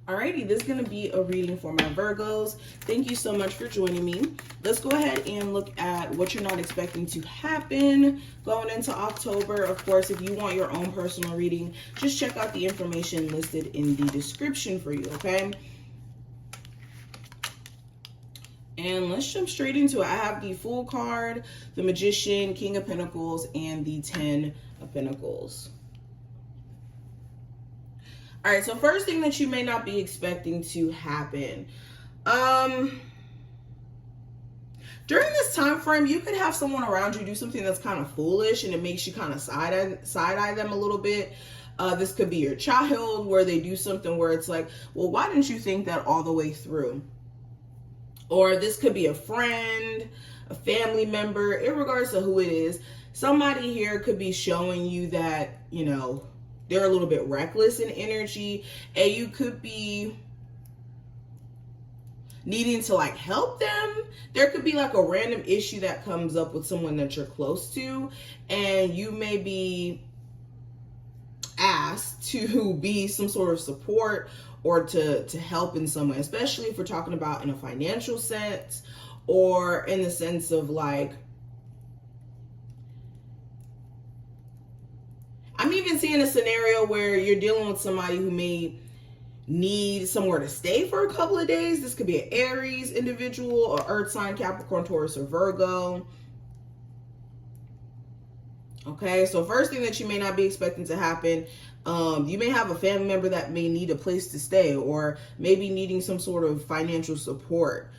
Alrighty, this is going to be a reading for my Virgos. Thank you so much for joining me. Let's go ahead and look at what you're not expecting to happen going into October. Of course, if you want your own personal reading, just check out the information listed in the description for you, okay? And let's jump straight into it. I have the Fool card, the Magician, King of Pentacles, and the 10 of Pentacles. All right, so first thing that you may not be expecting to happen. During this time frame, you could have someone around you do something that's kind of foolish, and it makes you kind of side-eye them a little bit. This could be your child, where they do something where it's like, well, why didn't you think that all the way through? Or this could be a friend, a family member, in regards to who it is. Somebody here could be showing you that, you know, they're a little bit reckless in energy, and you could be needing to like help them. There could be like a random issue that comes up with someone that you're close to, and you may be asked to be some sort of support or to help in some way, especially if we're talking about in a financial sense or in the sense of like, I'm even seeing a scenario where you're dealing with somebody who may need somewhere to stay for a couple of days. This could be an Aries individual or Earth sign, Capricorn, Taurus, or Virgo. Okay, so first thing that you may not be expecting to happen, you may have a family member that may need a place to stay, or maybe needing some sort of financial support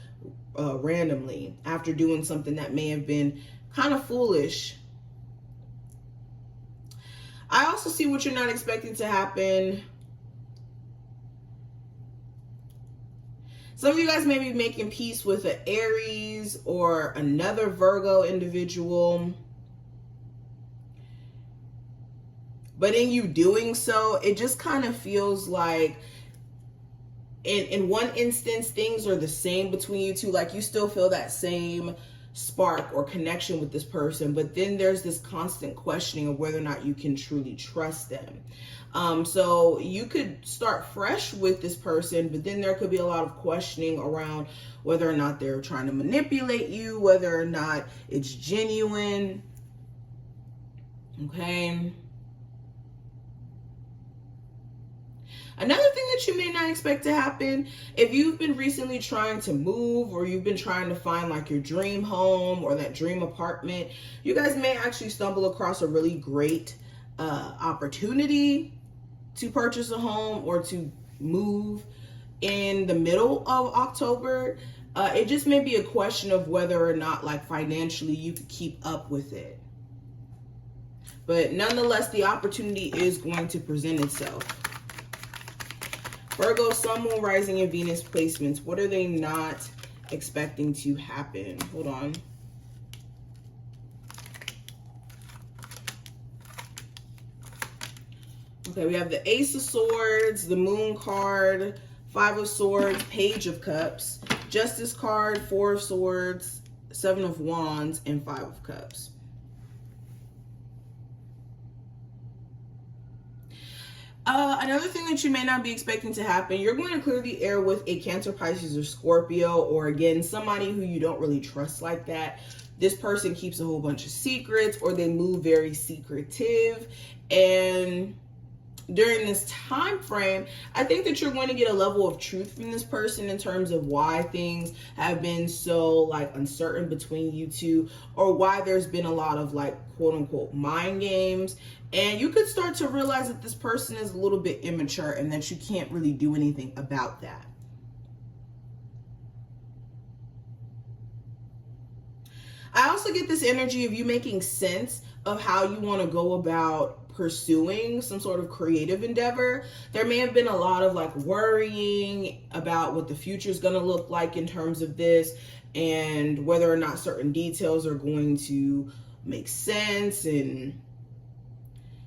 randomly after doing something that may have been kind of foolish. I also see what you're not expecting to happen. Some of you guys may be making peace with an Aries or another Virgo individual. But in you doing so, it just kind of feels like in one instance, things are the same between you two. Like you still feel that same spark or connection with this person, but then there's this constant questioning of whether or not you can truly trust them. So you could start fresh with this person, but then there could be a lot of questioning around whether or not they're trying to manipulate you, whether or not it's genuine. Okay. Another thing that you may not expect to happen, if you've been recently trying to move, or you've been trying to find like your dream home or that dream apartment, you guys may actually stumble across a really great opportunity to purchase a home or to move in the middle of October. It just may be a question of whether or not like financially you could keep up with it. But nonetheless, the opportunity is going to present itself. Virgo, Sun, Moon, Rising, and Venus placements. What are they not expecting to happen? Hold on. Okay, we have the Ace of Swords, the Moon card, Five of Swords, Page of Cups, Justice card, Four of Swords, Seven of Wands, and Five of Cups. Another thing that you may not be expecting to happen, you're going to clear the air with a Cancer, Pisces, or Scorpio, or again, somebody who you don't really trust like that. This person keeps a whole bunch of secrets, or they move very secretive. And during this time frame, I think that you're going to get a level of truth from this person in terms of why things have been so like uncertain between you two, or why there's been a lot of like quote unquote mind games. And you could start to realize that this person is a little bit immature and that you can't really do anything about that. I also get this energy of you making sense of how you want to go about pursuing some sort of creative endeavor. There may have been a lot of like worrying about what the future is going to look like in terms of this, and whether or not certain details are going to make sense, and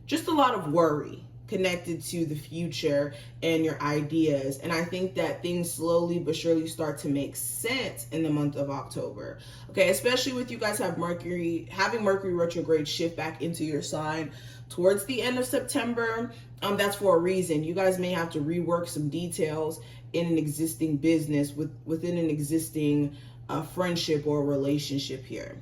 just a lot of worry connected to the future and your ideas. And I think that things slowly but surely start to make sense in the month of October. Okay, especially with you guys having Mercury retrograde shift back into your sign. towards the end of September, that's for a reason. You guys may have to rework some details in an existing business within an existing friendship or relationship here.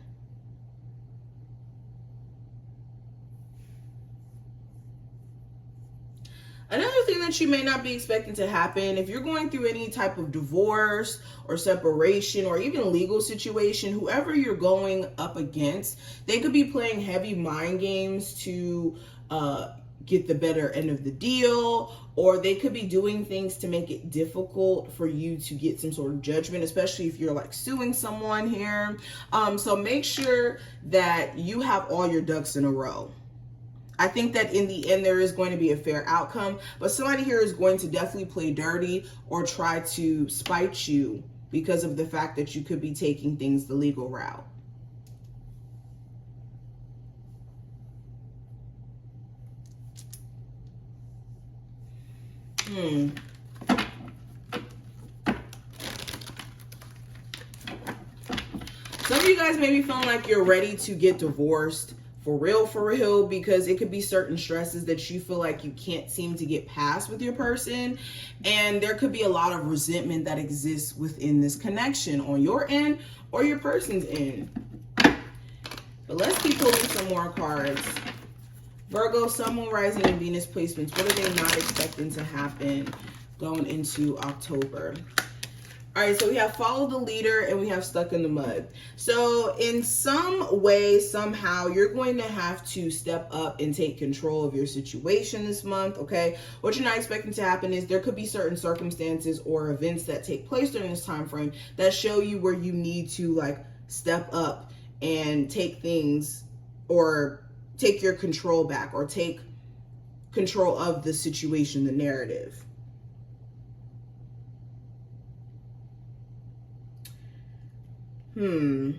Another thing that you may not be expecting to happen, if you're going through any type of divorce or separation or even legal situation, whoever you're going up against, they could be playing heavy mind games to get the better end of the deal, or they could be doing things to make it difficult for you to get some sort of judgment, especially if you're like suing someone here. So make sure that you have all your ducks in a row. I think that in the end, there is going to be a fair outcome, but somebody here is going to definitely play dirty or try to spite you because of the fact that you could be taking things the legal route. Some of you guys may be feeling like you're ready to get divorced. For real, because it could be certain stresses that you feel like you can't seem to get past with your person. And there could be a lot of resentment that exists within this connection on your end or your person's end. But let's keep pulling some more cards. Virgo, Sun, Moon, Rising, and Venus placements. What are they not expecting to happen going into October? All right, so we have follow the leader and we have stuck in the mud. So in some way, somehow, you're going to have to step up and take control of your situation this month, okay? What you're not expecting to happen is there could be certain circumstances or events that take place during this time frame that show you where you need to like step up and take things or take your control back or take control of the situation, the narrative. You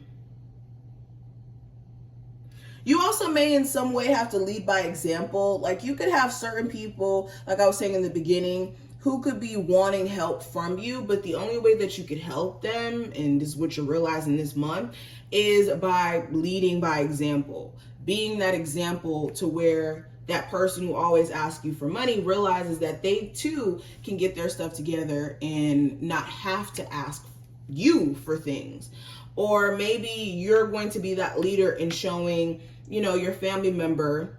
also may in some way have to lead by example. Like you could have certain people, like I was saying in the beginning, who could be wanting help from you, but the only way that you could help them, and this is what you're realizing this month, is by leading by example. Being that example to where that person who always asks you for money realizes that they too can get their stuff together and not have to ask you for things. Or maybe you're going to be that leader in showing, you know, your family member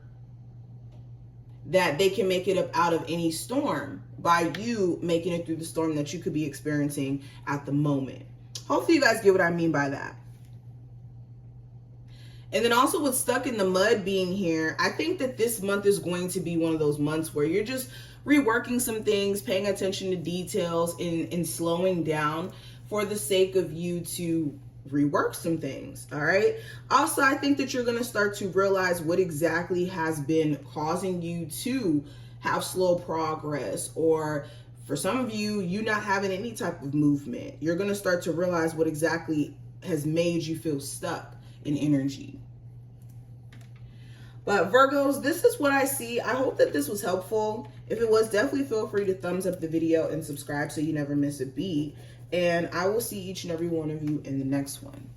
that they can make it up out of any storm by you making it through the storm that you could be experiencing at the moment. Hopefully you guys get what I mean by that. And then also with stuck in the mud being here, I think that this month is going to be one of those months where you're just reworking some things, paying attention to details, and slowing down for the sake of you to rework some things. All right. Also, I think that you're going to start to realize what exactly has been causing you to have slow progress, or for some of you, you not having any type of movement. You're going to start to realize what exactly has made you feel stuck in energy. But Virgos, this is what I see. I hope that this was helpful. If it was, definitely feel free to thumbs up the video and subscribe so you never miss a beat. And I will see each and every one of you in the next one.